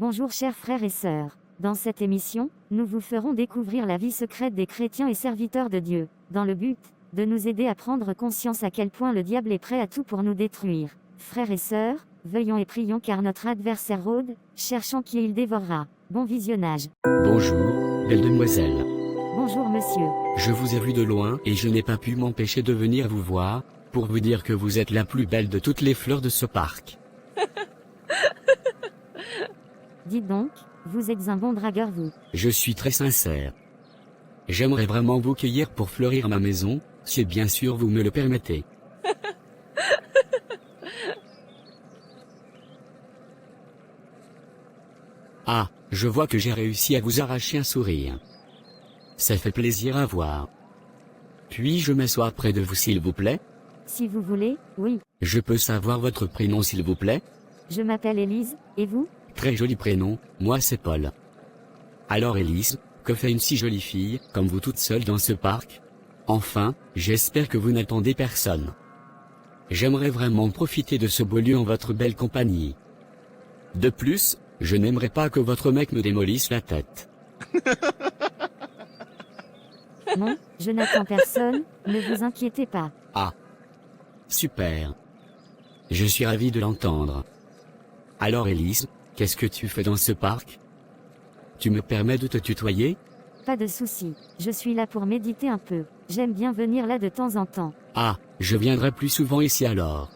Bonjour chers frères et sœurs. Dans cette émission, nous vous ferons découvrir la vie secrète des chrétiens et serviteurs de Dieu, dans le but de nous aider à prendre conscience à quel point le diable est prêt à tout pour nous détruire. Frères et sœurs, veillons et prions car notre adversaire rôde, cherchant qui il dévorera. Bon visionnage. Bonjour, belle demoiselle. Bonjour monsieur. Je vous ai vu de loin et je n'ai pas pu m'empêcher de venir vous voir, pour vous dire que vous êtes la plus belle de toutes les fleurs de ce parc. Dites donc, vous êtes un bon dragueur vous. Je suis très sincère. J'aimerais vraiment vous cueillir pour fleurir ma maison, si bien sûr vous me le permettez. Ah, je vois que j'ai réussi à vous arracher un sourire. Ça fait plaisir à voir. Puis-je m'asseoir près de vous s'il vous plaît? Si vous voulez, oui. Je peux savoir votre prénom s'il vous plaît? Je m'appelle Élise, et vous? Très joli prénom, moi c'est Paul. Alors Élise, que fait une si jolie fille, comme vous toute seule dans ce parc? Enfin, j'espère que vous n'attendez personne. J'aimerais vraiment profiter de ce beau lieu en votre belle compagnie. De plus, je n'aimerais pas que votre mec me démolisse la tête. Non, je n'attends personne, ne vous inquiétez pas. Ah. Super. Je suis ravi de l'entendre. Alors Élise, qu'est-ce que tu fais dans ce parc? Tu me permets de te tutoyer? Pas de souci, je suis là pour méditer un peu. J'aime bien venir là de temps en temps. Ah, je viendrai plus souvent ici alors.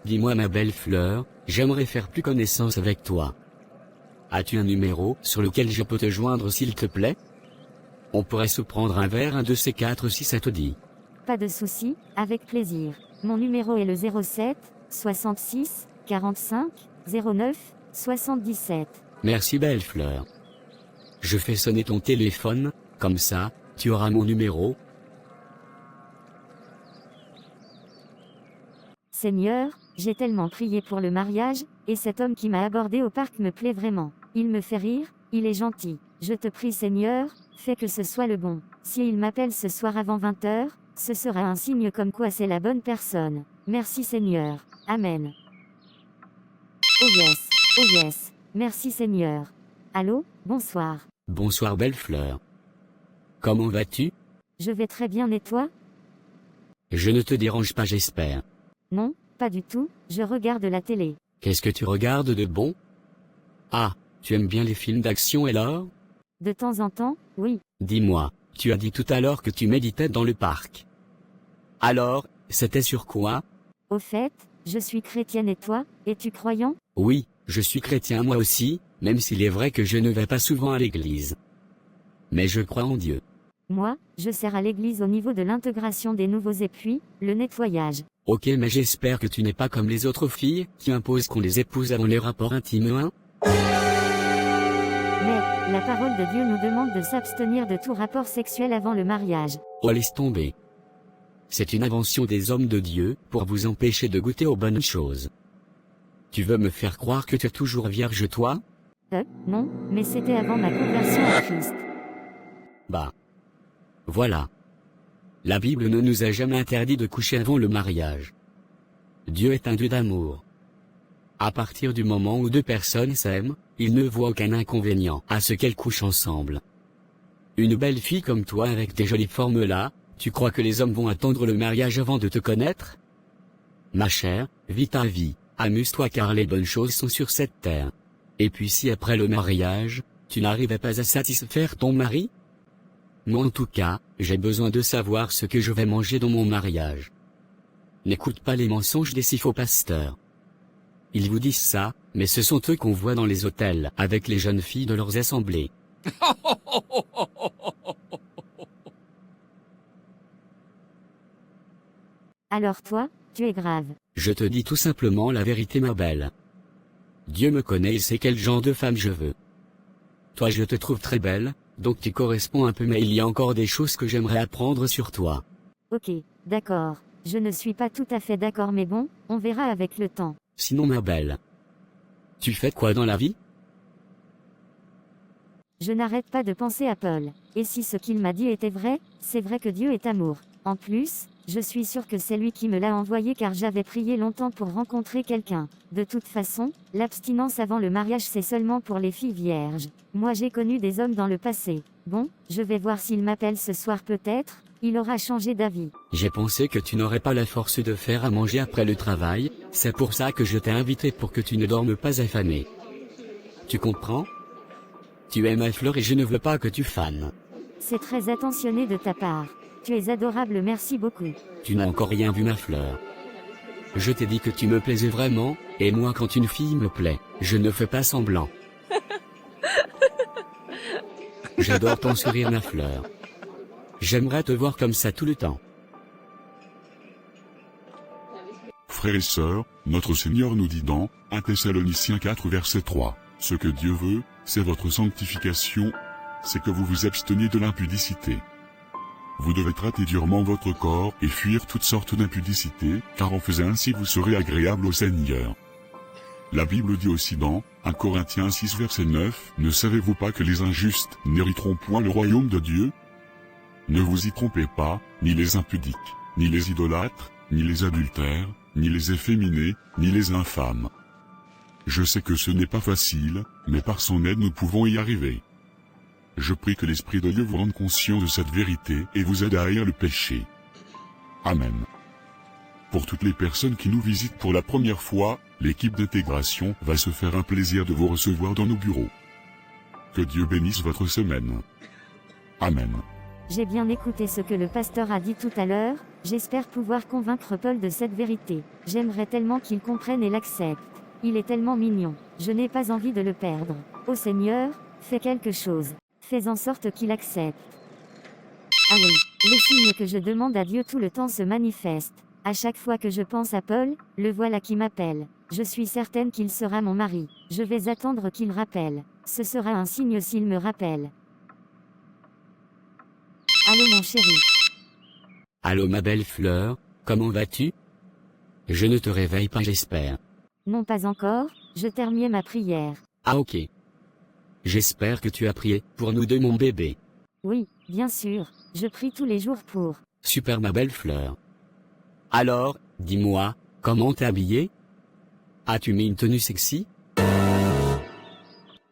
Dis-moi ma belle fleur, j'aimerais faire plus connaissance avec toi. As-tu un numéro sur lequel je peux te joindre s'il te plaît? On pourrait se prendre un verre un de ces quatre si ça te dit. Pas de souci, avec plaisir. Mon numéro est le 07 66 45 09 77. Merci belle fleur. Je fais sonner ton téléphone, comme ça, tu auras mon numéro. Seigneur, j'ai tellement prié pour le mariage, et cet homme qui m'a abordé au parc me plaît vraiment. Il me fait rire, il est gentil. Je te prie Seigneur, fais que ce soit le bon. Si il m'appelle ce soir avant 20h, ce sera un signe comme quoi c'est la bonne personne. Merci Seigneur. Amen. Oh yes, oh yes. Merci Seigneur. Allô, bonsoir. Bonsoir belle fleur. Comment vas-tu? Je vais très bien et toi? Je ne te dérange pas j'espère. Non, pas du tout, je regarde la télé. Qu'est-ce que tu regardes de bon? Ah, tu aimes bien les films d'action alors? De temps en temps, oui. Dis-moi, tu as dit tout à l'heure que tu méditais dans le parc. Alors, c'était sur quoi? Au fait, je suis chrétienne et toi, es-tu croyant? Oui, je suis chrétien moi aussi, même s'il est vrai que je ne vais pas souvent à l'église. Mais je crois en Dieu. Moi, je sers à l'église au niveau de l'intégration des nouveaux et puis, le nettoyage. Ok mais j'espère que tu n'es pas comme les autres filles, qui imposent qu'on les épouse avant les rapports intimes hein? Mais, la parole de Dieu nous demande de s'abstenir de tout rapport sexuel avant le mariage. Oh laisse tomber. C'est une invention des hommes de Dieu, pour vous empêcher de goûter aux bonnes choses. Tu veux me faire croire que tu es toujours vierge toi? Non, mais c'était avant ma conversion à Christ. Bah. Voilà. La Bible ne nous a jamais interdit de coucher avant le mariage. Dieu est un Dieu d'amour. À partir du moment où deux personnes s'aiment, il ne voit aucun inconvénient à ce qu'elles couchent ensemble. Une belle fille comme toi avec tes jolies formes là, tu crois que les hommes vont attendre le mariage avant de te connaître? Ma chère, vis ta vie, amuse-toi car les bonnes choses sont sur cette terre. Et puis si après le mariage, tu n'arrivais pas à satisfaire ton mari? Moi en tout cas, j'ai besoin de savoir ce que je vais manger dans mon mariage. N'écoute pas les mensonges des si faux pasteurs. Ils vous disent ça, mais ce sont eux qu'on voit dans les hôtels avec les jeunes filles de leurs assemblées. Alors toi, tu es grave. Je te dis tout simplement la vérité ma belle. Dieu me connaît et sait quel genre de femme je veux. Toi je te trouve très belle, donc tu corresponds un peu mais il y a encore des choses que j'aimerais apprendre sur toi. Ok, d'accord. Je ne suis pas tout à fait d'accord mais bon, on verra avec le temps. Sinon ma belle. Tu fais quoi dans la vie? Je n'arrête pas de penser à Paul. Et si ce qu'il m'a dit était vrai, c'est vrai que Dieu est amour. En plus, Je suis sûre que c'est lui qui me l'a envoyé car j'avais prié longtemps pour rencontrer quelqu'un. De toute façon, l'abstinence avant le mariage c'est seulement pour les filles vierges. Moi j'ai connu des hommes dans le passé. Bon, je vais voir s'il m'appelle ce soir peut-être, il aura changé d'avis. J'ai pensé que tu n'aurais pas la force de faire à manger après le travail, c'est pour ça que je t'ai invité pour que tu ne dormes pas affamé. Tu comprends? Tu es ma fleur et je ne veux pas que tu fanes. C'est très attentionné de ta part. Tu es adorable, merci beaucoup. Tu n'as encore rien vu ma fleur. Je t'ai dit que tu me plaisais vraiment, et moi quand une fille me plaît, je ne fais pas semblant. J'adore ton sourire ma fleur. J'aimerais te voir comme ça tout le temps. Frères et sœurs, notre Seigneur nous dit dans 1 Thessaloniciens 4 verset 3, « Ce que Dieu veut, c'est votre sanctification, c'est que vous vous absteniez de l'impudicité. » Vous devez traiter durement votre corps et fuir toutes sortes d'impudicité, car en faisant ainsi vous serez agréable au Seigneur. La Bible dit aussi dans 1 Corinthiens 6 verset 9, « Ne savez-vous pas que les injustes n'hériteront point le royaume de Dieu ? Ne vous y trompez pas, ni les impudiques, ni les idolâtres, ni les adultères, ni les efféminés, ni les infâmes. » Je sais que ce n'est pas facile, mais par son aide nous pouvons y arriver. Je prie que l'Esprit de Dieu vous rende conscient de cette vérité et vous aide à haïr le péché. Amen. Pour toutes les personnes qui nous visitent pour la première fois, l'équipe d'intégration va se faire un plaisir de vous recevoir dans nos bureaux. Que Dieu bénisse votre semaine. Amen. J'ai bien écouté ce que le pasteur a dit tout à l'heure, j'espère pouvoir convaincre Paul de cette vérité. J'aimerais tellement qu'il comprenne et l'accepte. Il est tellement mignon. Je n'ai pas envie de le perdre. Ô Seigneur, fais quelque chose. Fais en sorte qu'il accepte. Allez, le signe que je demande à Dieu tout le temps se manifeste. À chaque fois que je pense à Paul, le voilà qui m'appelle. Je suis certaine qu'il sera mon mari. Je vais attendre qu'il rappelle. Ce sera un signe s'il me rappelle. Allô mon chéri. Allô ma belle fleur, comment vas-tu? Je ne te réveille pas j'espère. Non pas encore, je terminais ma prière. Ah ok. J'espère que tu as prié pour nous deux mon bébé. Oui, bien sûr, je prie tous les jours pour. Super ma belle fleur. Alors, dis-moi, comment t'es habillée? As-tu mis une tenue sexy?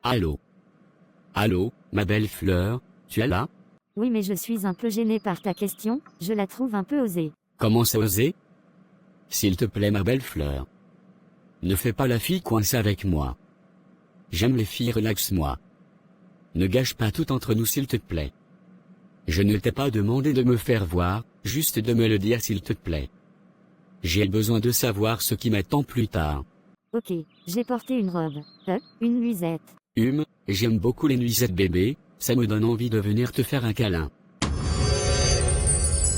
Allô? Allô, ma belle fleur, tu es là? Oui mais je suis un peu gênée par ta question, je la trouve un peu osée. Comment c'est osé? S'il te plaît ma belle fleur. Ne fais pas la fille coincée avec moi. J'aime les filles, relaxe-moi. Ne gâche pas tout entre nous s'il te plaît. Je ne t'ai pas demandé de me faire voir, juste de me le dire s'il te plaît. J'ai besoin de savoir ce qui m'attend plus tard. Ok, j'ai porté une robe. Une nuisette. J'aime beaucoup les nuisettes bébé, ça me donne envie de venir te faire un câlin.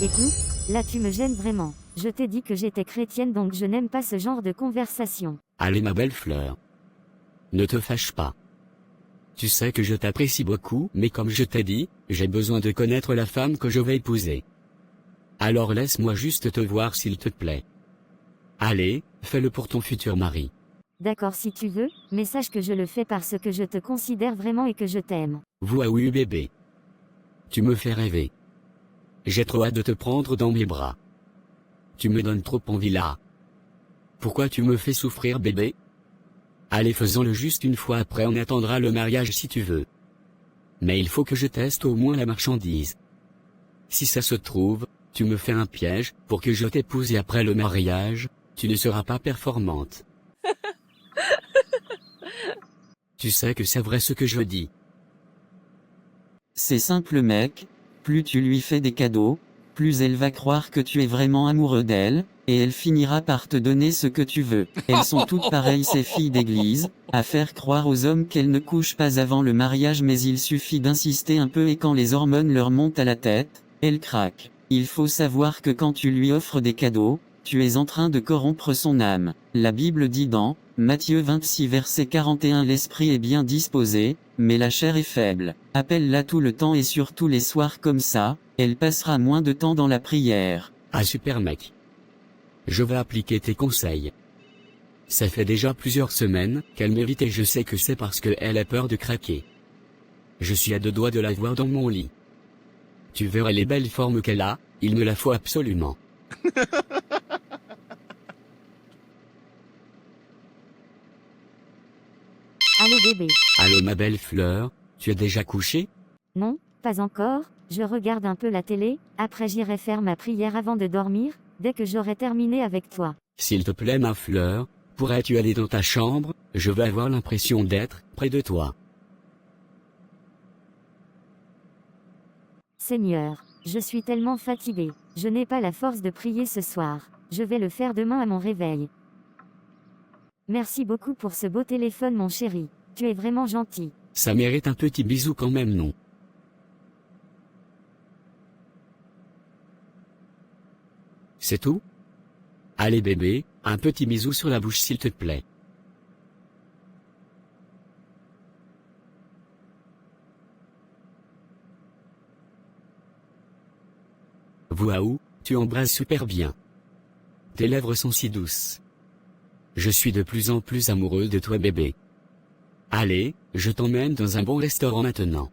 Écoute, là tu me gênes vraiment. Je t'ai dit que j'étais chrétienne donc je n'aime pas ce genre de conversation. Allez ma belle fleur. Ne te fâche pas. Tu sais que je t'apprécie beaucoup, mais comme je t'ai dit, j'ai besoin de connaître la femme que je vais épouser. Alors laisse-moi juste te voir s'il te plaît. Allez, fais-le pour ton futur mari. D'accord si tu veux, mais sache que je le fais parce que je te considère vraiment et que je t'aime. Oui bébé. Tu me fais rêver. J'ai trop hâte de te prendre dans mes bras. Tu me donnes trop envie là. Pourquoi tu me fais souffrir bébé? Allez faisons-le juste une fois après on attendra le mariage si tu veux. Mais il faut que je teste au moins la marchandise. Si ça se trouve, tu me fais un piège, pour que je t'épouse et après le mariage, tu ne seras pas performante. Tu sais que c'est vrai ce que je dis. C'est simple mec, plus tu lui fais des cadeaux, plus elle va croire que tu es vraiment amoureux d'elle, et elle finira par te donner ce que tu veux. Elles sont toutes pareilles ces filles d'église, à faire croire aux hommes qu'elles ne couchent pas avant le mariage mais il suffit d'insister un peu et quand les hormones leur montent à la tête, elles craquent. Il faut savoir que quand tu lui offres des cadeaux, tu es en train de corrompre son âme. La Bible dit dans Matthieu 26 verset 41 l'esprit est bien disposé, mais la chair est faible. Appelle-la tout le temps et surtout les soirs comme ça, elle passera moins de temps dans la prière. Ah super mec. Je vais appliquer tes conseils. Ça fait déjà plusieurs semaines qu'elle m'évite et je sais que c'est parce qu'elle a peur de craquer. Je suis à 2 doigts de la voir dans mon lit. Tu verras les belles formes qu'elle a, il me la faut absolument. Allô bébé. Allô ma belle fleur, tu es déjà couché? Non, pas encore, je regarde un peu la télé, après j'irai faire ma prière avant de dormir, dès que j'aurai terminé avec toi. S'il te plaît ma fleur, pourrais-tu aller dans ta chambre? Je veux avoir l'impression d'être près de toi. Seigneur, je suis tellement fatigué, je n'ai pas la force de prier ce soir, je vais le faire demain à mon réveil. Merci beaucoup pour ce beau téléphone mon chéri, tu es vraiment gentil. Ça mérite un petit bisou quand même non? C'est tout? Allez bébé, un petit bisou sur la bouche s'il te plaît. Waouh, tu embrasses super bien. Tes lèvres sont si douces. Je suis de plus en plus amoureux de toi bébé. Allez, je t'emmène dans un bon restaurant maintenant.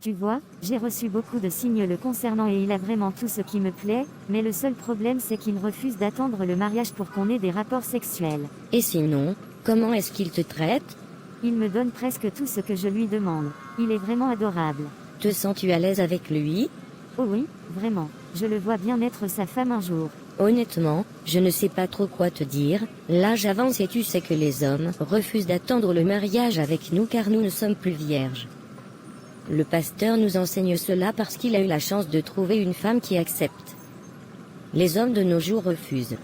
Tu vois, j'ai reçu beaucoup de signes le concernant et il a vraiment tout ce qui me plaît, mais le seul problème c'est qu'il refuse d'attendre le mariage pour qu'on ait des rapports sexuels. Et sinon, comment est-ce qu'il te traite? Il me donne presque tout ce que je lui demande. Il est vraiment adorable. Te sens-tu à l'aise avec lui? Oh oui, vraiment. Je le vois bien être sa femme un jour. Honnêtement, je ne sais pas trop quoi te dire, l'âge avance et tu sais que les hommes refusent d'attendre le mariage avec nous car nous ne sommes plus vierges. Le pasteur nous enseigne cela parce qu'il a eu la chance de trouver une femme qui accepte. Les hommes de nos jours refusent.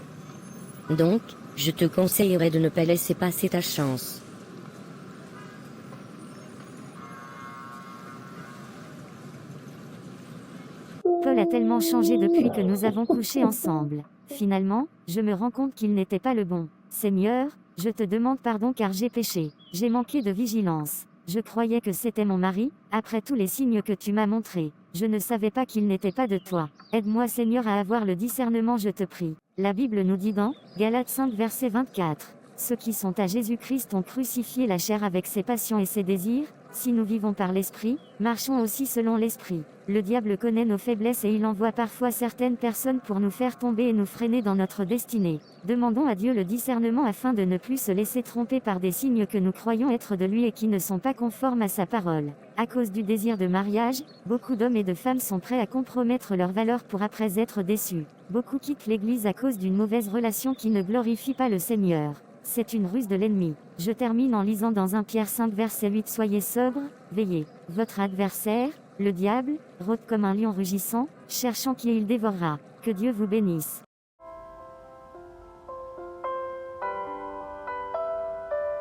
Donc, je te conseillerais de ne pas laisser passer ta chance. Paul a tellement changé depuis que nous avons couché ensemble. Finalement, je me rends compte qu'il n'était pas le bon. Seigneur, je te demande pardon car j'ai péché. J'ai manqué de vigilance. Je croyais que c'était mon mari, après tous les signes que tu m'as montrés. Je ne savais pas qu'il n'était pas de toi. Aide-moi Seigneur à avoir le discernement je te prie. La Bible nous dit dans Galates 5 verset 24. Ceux qui sont à Jésus-Christ ont crucifié la chair avec ses passions et ses désirs. Si nous vivons par l'Esprit, marchons aussi selon l'Esprit. Le diable connaît nos faiblesses et il envoie parfois certaines personnes pour nous faire tomber et nous freiner dans notre destinée. Demandons à Dieu le discernement afin de ne plus se laisser tromper par des signes que nous croyons être de lui et qui ne sont pas conformes à sa parole. À cause du désir de mariage, beaucoup d'hommes et de femmes sont prêts à compromettre leurs valeurs pour après être déçus. Beaucoup quittent l'Église à cause d'une mauvaise relation qui ne glorifie pas le Seigneur. C'est une ruse de l'ennemi. Je termine en lisant dans 1 Pierre 5 verset 8 Soyez sobres, veillez. Votre adversaire, le diable, rôde comme un lion rugissant, cherchant qui il dévorera. Que Dieu vous bénisse.